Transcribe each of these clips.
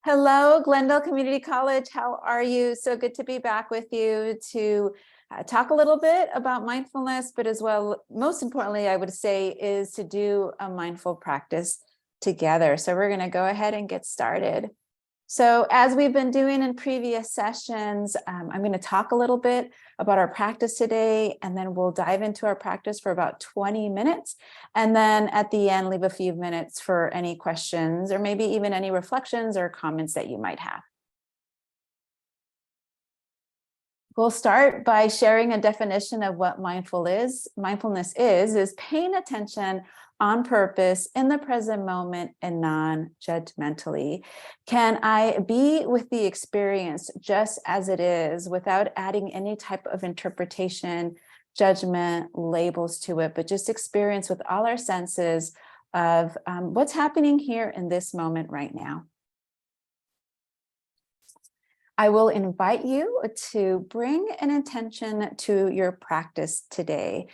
Hello, Glendale Community College. How are you? So good to be back with you to talk a little bit about mindfulness, but as well, most importantly, I would say, is to do a mindful practice together. So we're going to go ahead and get started. So as we've been doing in previous sessions, I'm going to talk a little bit about our practice today, and then we'll dive into our practice for about 20 minutes. And then at the end, leave a few minutes for any questions or maybe even any reflections or comments that you might have. We'll start by sharing a definition of what mindfulness is paying attention on purpose in the present moment and non-judgmentally. Can I be with the experience just as it is without adding any type of interpretation, judgment, labels to it, but just experience with all our senses of what's happening here in this moment right now? I will invite you to bring an intention to your practice today.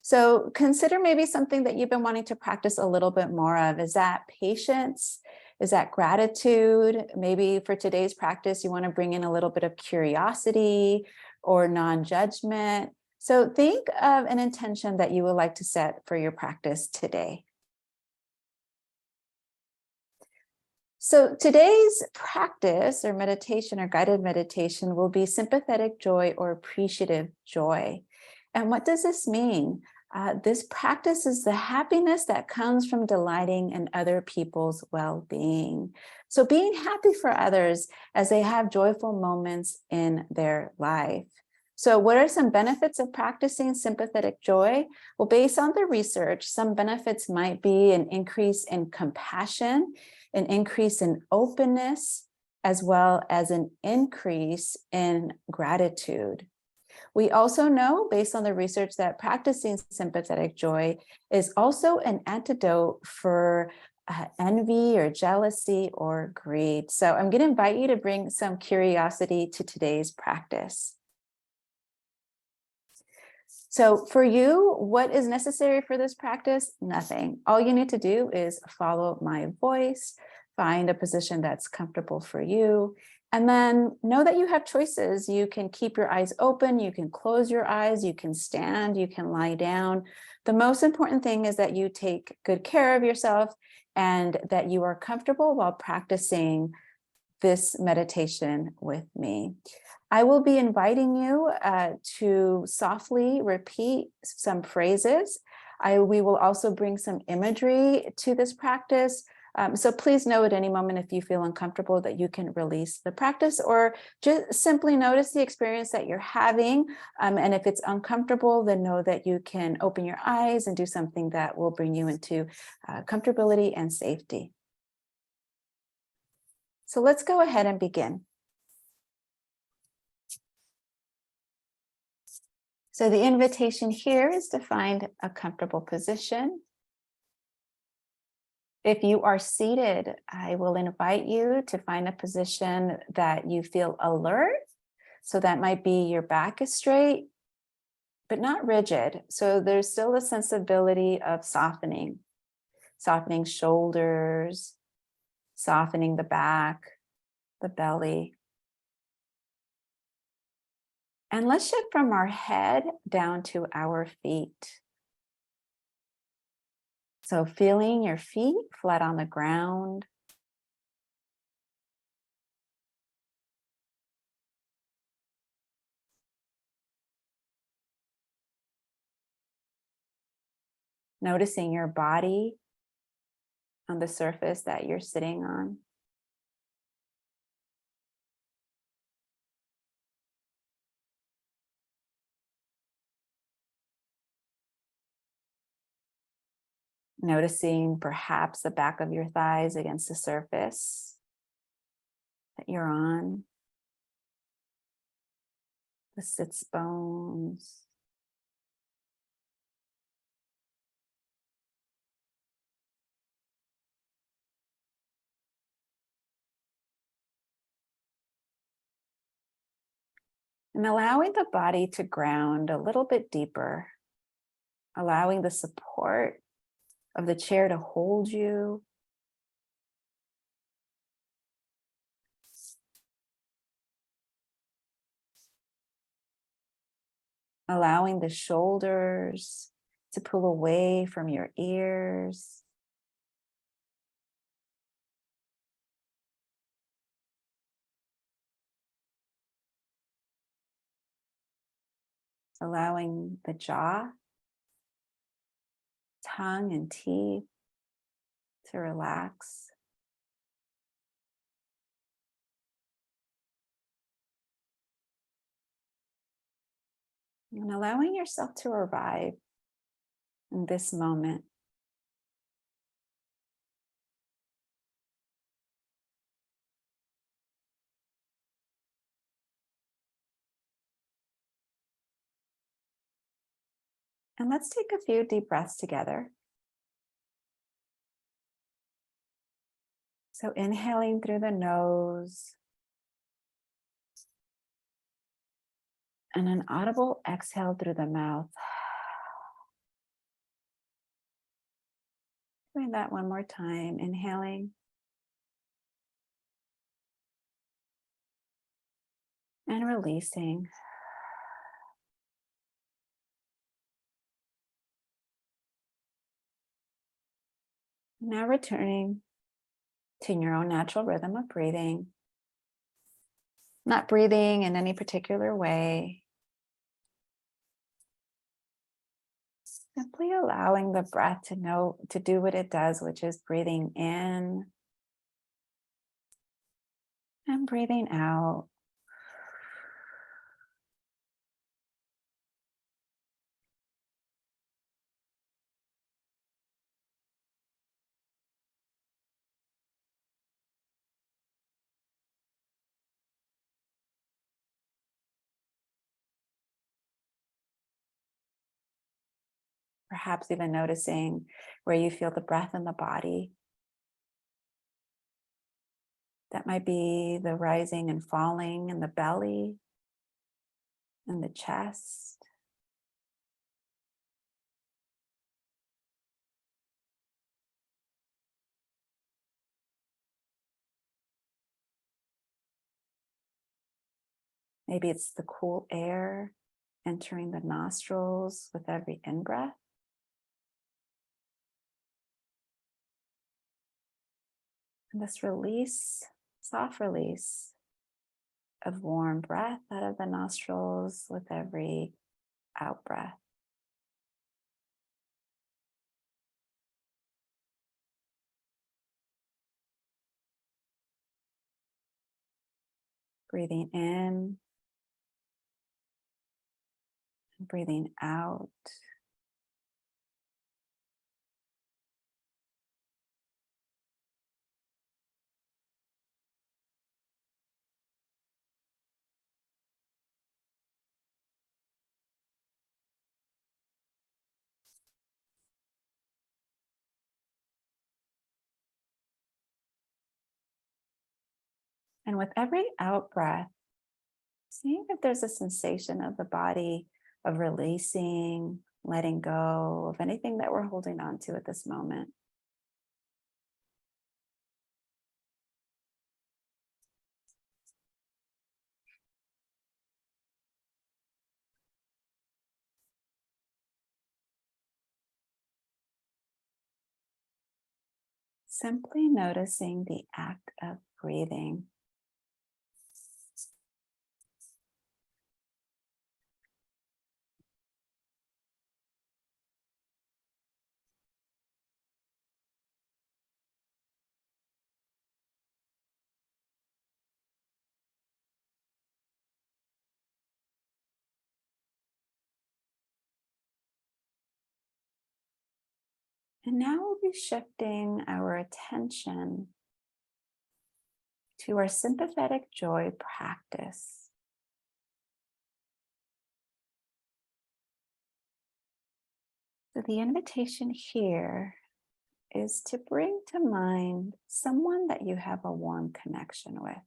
So consider maybe something that you've been wanting to practice a little bit more of. Is that patience? Is that gratitude? Maybe for today's practice, you want to bring in a little bit of curiosity or non-judgment. So think of an intention that you would like to set for your practice today. So today's practice or meditation or guided meditation will be sympathetic joy or appreciative joy. And what does this mean? This practice is the happiness that comes from delighting in other people's well-being. So being happy for others as they have joyful moments in their life. So what are some benefits of practicing sympathetic joy? Well, based on the research, some benefits might be an increase in compassion, an increase in openness, as well as an increase in gratitude. We also know, based on the research, that practicing sympathetic joy is also an antidote for envy or jealousy or greed. So I'm going to invite you to bring some curiosity to today's practice. So for you, what is necessary for this practice? Nothing. All you need to do is follow my voice, find a position that's comfortable for you, and then know that you have choices. You can keep your eyes open, you can close your eyes, you can stand, you can lie down. The most important thing is that you take good care of yourself and that you are comfortable while practicing this meditation with me. I will be inviting you to softly repeat some phrases. We will also bring some imagery to this practice. So please know at any moment if you feel uncomfortable that you can release the practice or just simply notice the experience that you're having. And if it's uncomfortable, then know that you can open your eyes and do something that will bring you into comfortability and safety. So let's go ahead and begin. So the invitation here is to find a comfortable position. If you are seated, I will invite you to find a position that you feel alert. So that might be your back is straight, but not rigid. So there's still a sensibility of softening shoulders, softening the back, the belly. And let's shift from our head down to our feet. So feeling your feet flat on the ground. Noticing your body on the surface that you're sitting on. Noticing perhaps the back of your thighs against the surface that you're on, the sits bones. And allowing the body to ground a little bit deeper, allowing the support of the chair to hold you, allowing the shoulders to pull away from your ears. Allowing the jaw, tongue, and teeth to relax. And allowing yourself to arrive in this moment. And let's take a few deep breaths together. So inhaling through the nose and an audible exhale through the mouth. Doing that one more time. Inhaling and releasing. Now returning to your own natural rhythm of breathing. Not breathing in any particular way. Simply allowing the breath to do what it does, which is breathing in and breathing out. Perhaps even noticing where you feel the breath in the body. That might be the rising and falling in the belly and the chest. Maybe it's the cool air entering the nostrils with every in-breath. And this release, soft release of warm breath out of the nostrils with every out breath. Breathing in and breathing out. And with every out breath, seeing if there's a sensation of the body of releasing, letting go of anything that we're holding on to at this moment. Simply noticing the act of breathing. And now we'll be shifting our attention to our sympathetic joy practice. So the invitation here is to bring to mind someone that you have a warm connection with.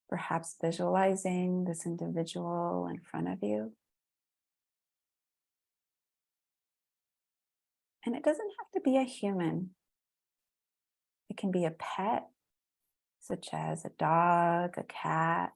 Perhaps visualizing this individual in front of you. And it doesn't have to be a human. It can be a pet, such as a dog, a cat.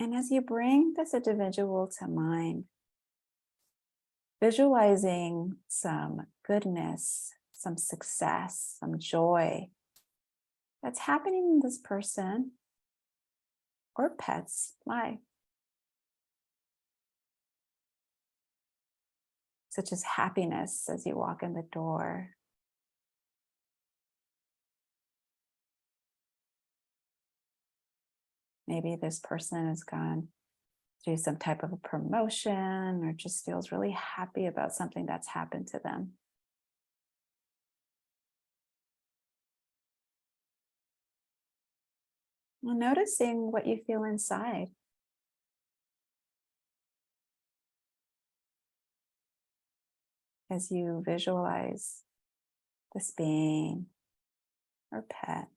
And as you bring this individual to mind, visualizing some goodness, some success, some joy that's happening in this person or pet's life, such as happiness as you walk in the door. Maybe this person has gone through some type of a promotion or just feels really happy about something that's happened to them. Well, noticing what you feel inside as you visualize this being or pet.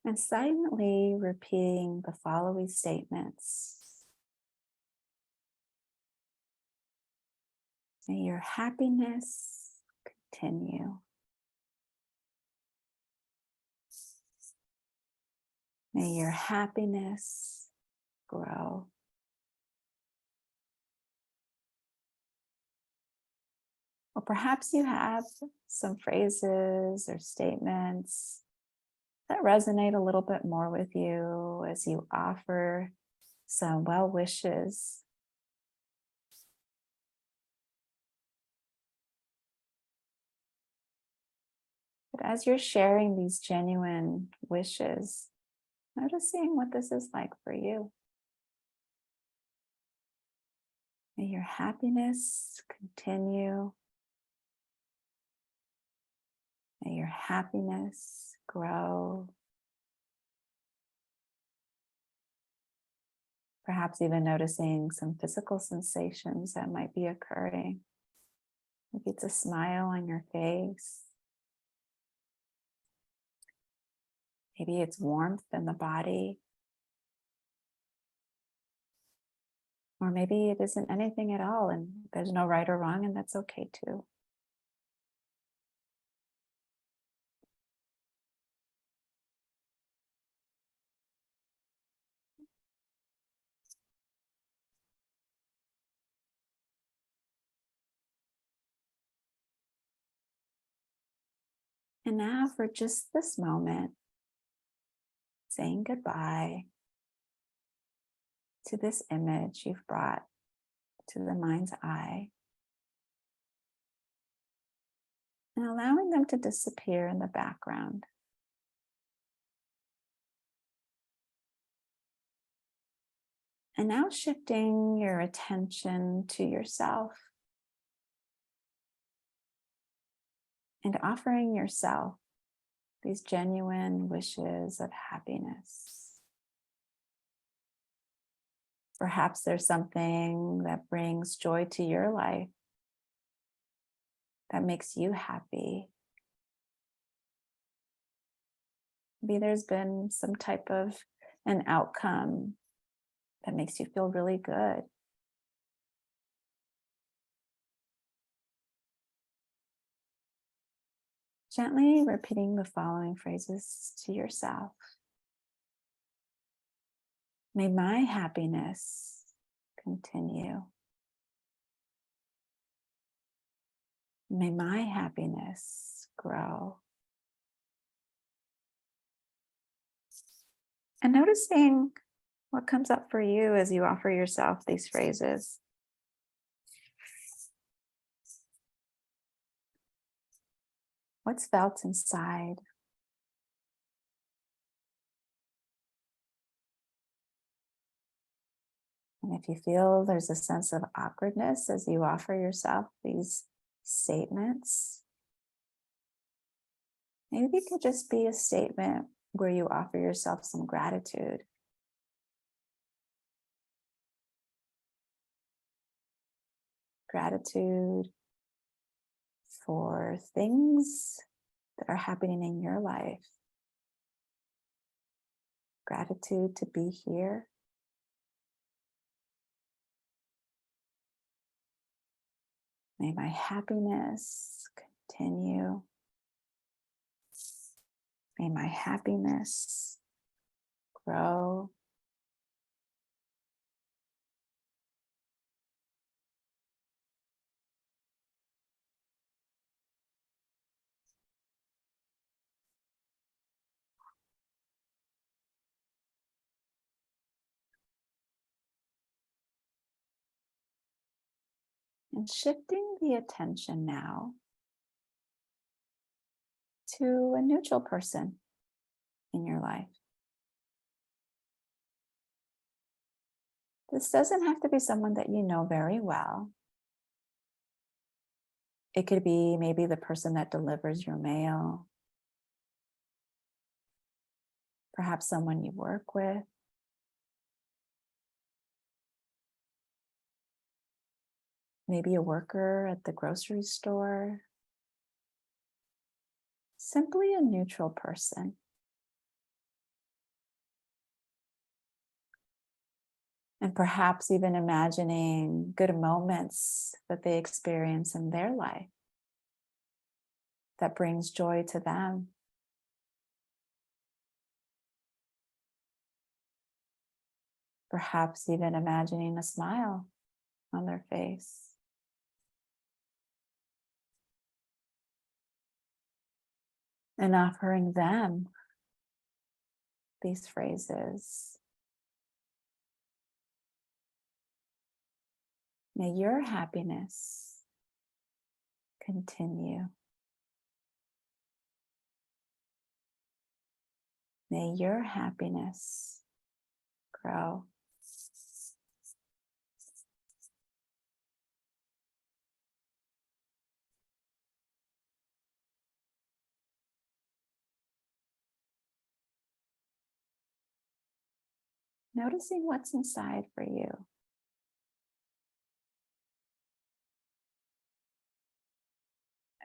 And silently repeating the following statements. May your happiness continue. May your happiness grow. Or perhaps you have some phrases or statements that resonate a little bit more with you as you offer some well wishes. But as you're sharing these genuine wishes, noticing what this is like for you. May your happiness continue. May your happiness grow. Perhaps even noticing some physical sensations that might be occurring. Maybe it's a smile on your face. Maybe it's warmth in the body. Or maybe it isn't anything at all and there's no right or wrong, and that's okay too. And now for just this moment, saying goodbye to this image you've brought to the mind's eye and allowing them to disappear in the background. And now shifting your attention to yourself and offering yourself these genuine wishes of happiness. Perhaps there's something that brings joy to your life, that makes you happy. Maybe there's been some type of an outcome that makes you feel really good. Gently repeating the following phrases to yourself. May my happiness continue. May my happiness grow. And noticing what comes up for you as you offer yourself these phrases. What's felt inside? And if you feel there's a sense of awkwardness as you offer yourself these statements, Maybe it could just be a statement where you offer yourself some gratitude. Gratitude for things that are happening in your life. Gratitude to be here. May my happiness continue. May my happiness grow. And shifting the attention now to a neutral person in your life. This doesn't have to be someone that you know very well. It could be maybe the person that delivers your mail, perhaps someone you work with, maybe a worker at the grocery store, simply a neutral person. And perhaps even imagining good moments that they experience in their life that brings joy to them. Perhaps even imagining a smile on their face. And offering them these phrases. May your happiness continue. May your happiness grow. Noticing what's inside for you.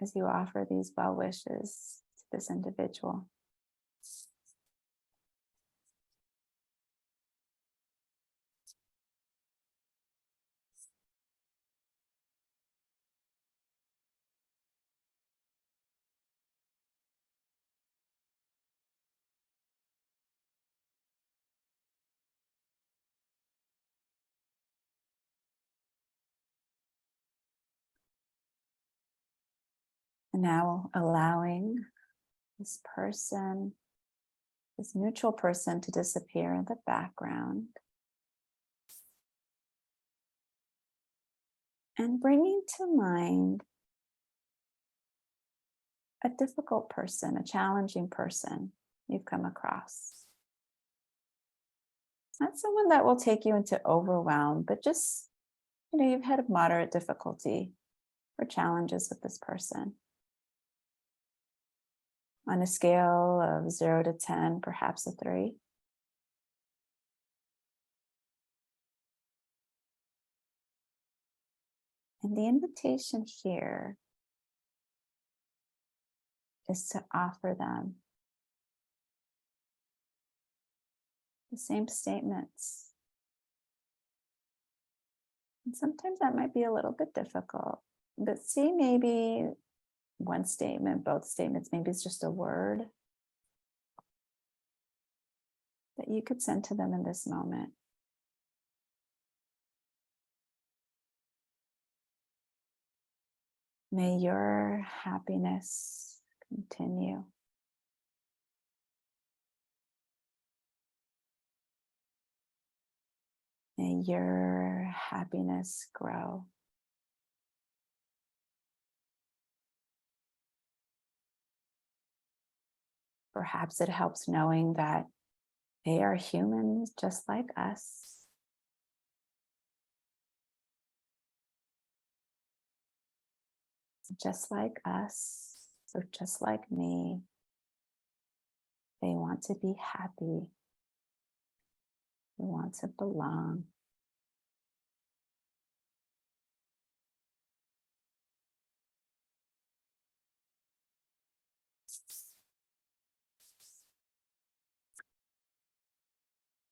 As you offer these well wishes to this individual. And now allowing this person, this neutral person, to disappear in the background. And bringing to mind a difficult person, a challenging person you've come across. Not someone that will take you into overwhelm, but just, you've had a moderate difficulty or challenges with this person. On a scale of 0 to 10, perhaps a 3. And the invitation here is to offer them the same statements. And sometimes that might be a little bit difficult, but see, maybe one statement, both statements, maybe it's just a word that you could send to them in this moment. May your happiness continue. May your happiness grow. Perhaps it helps knowing that they are humans just like us. Just like us, so just like me. They want to be happy. They want to belong.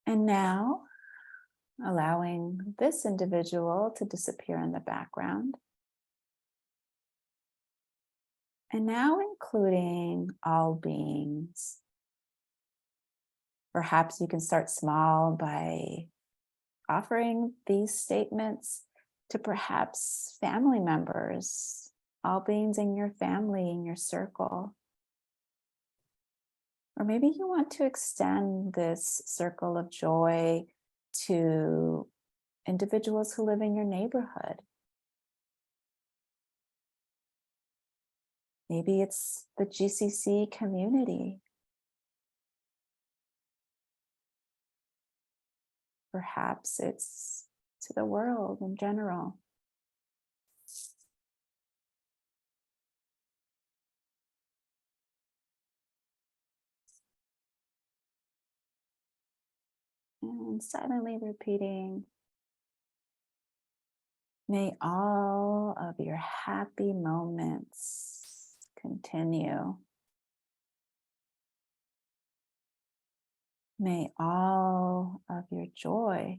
And now, allowing this individual to disappear in the background. And now including all beings. Perhaps you can start small by offering these statements to perhaps family members, all beings in your family, in your circle. Or maybe you want to extend this circle of joy to individuals who live in your neighborhood. Maybe it's the GCC community. Perhaps it's to the world in general. And silently repeating, may all of your happy moments continue. May all of your joy,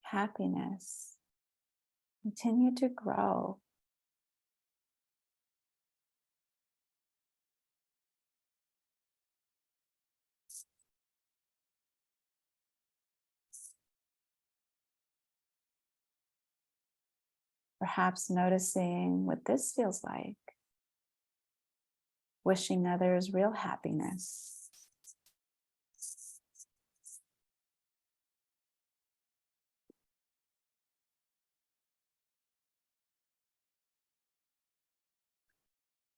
happiness continue to grow. Perhaps noticing what this feels like. Wishing others real happiness.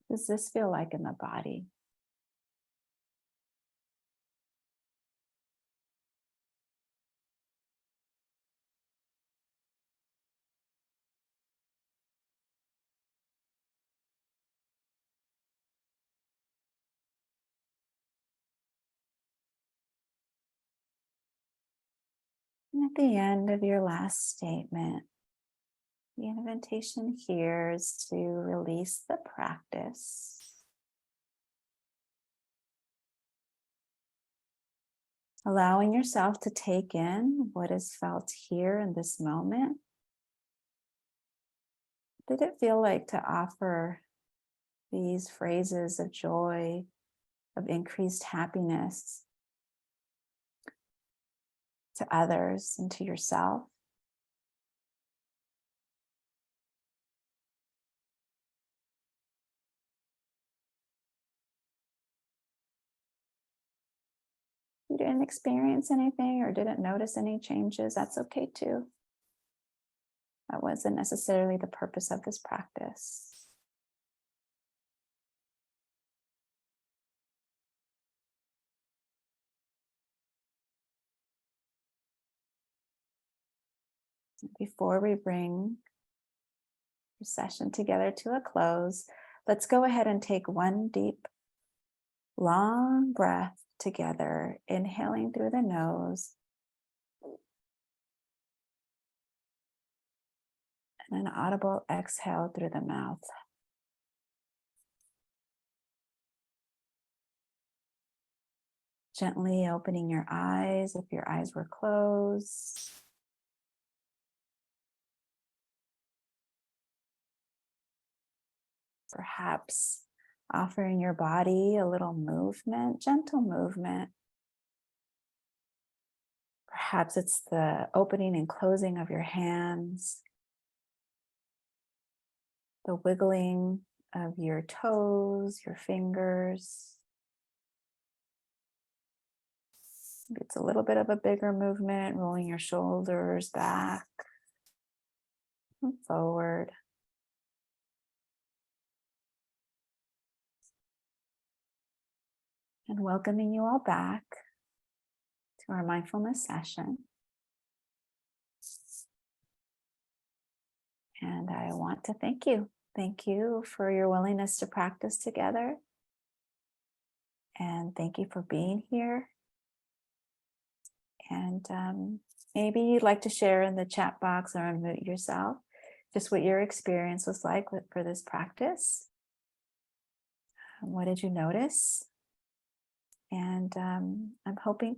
What does this feel like in the body? And at the end of your last statement, the invitation here is to release the practice. Allowing yourself to take in what is felt here in this moment. What did it feel like to offer these phrases of joy, of increased happiness to others and to yourself? You didn't experience anything or didn't notice any changes, that's okay too. That wasn't necessarily the purpose of this practice. Before we bring the session together to a close, let's go ahead and take one deep, long breath together, inhaling through the nose and an audible exhale through the mouth. Gently opening your eyes if your eyes were closed. Perhaps offering your body a little movement, gentle movement. Perhaps it's the opening and closing of your hands, the wiggling of your toes, your fingers. Maybe it's a little bit of a bigger movement, rolling your shoulders back and forward. And welcoming you all back to our mindfulness session. And I want to thank you. Thank you for your willingness to practice together. And thank you for being here. And maybe you'd like to share in the chat box or unmute yourself just what your experience was like for this practice. What did you notice? And I'm hoping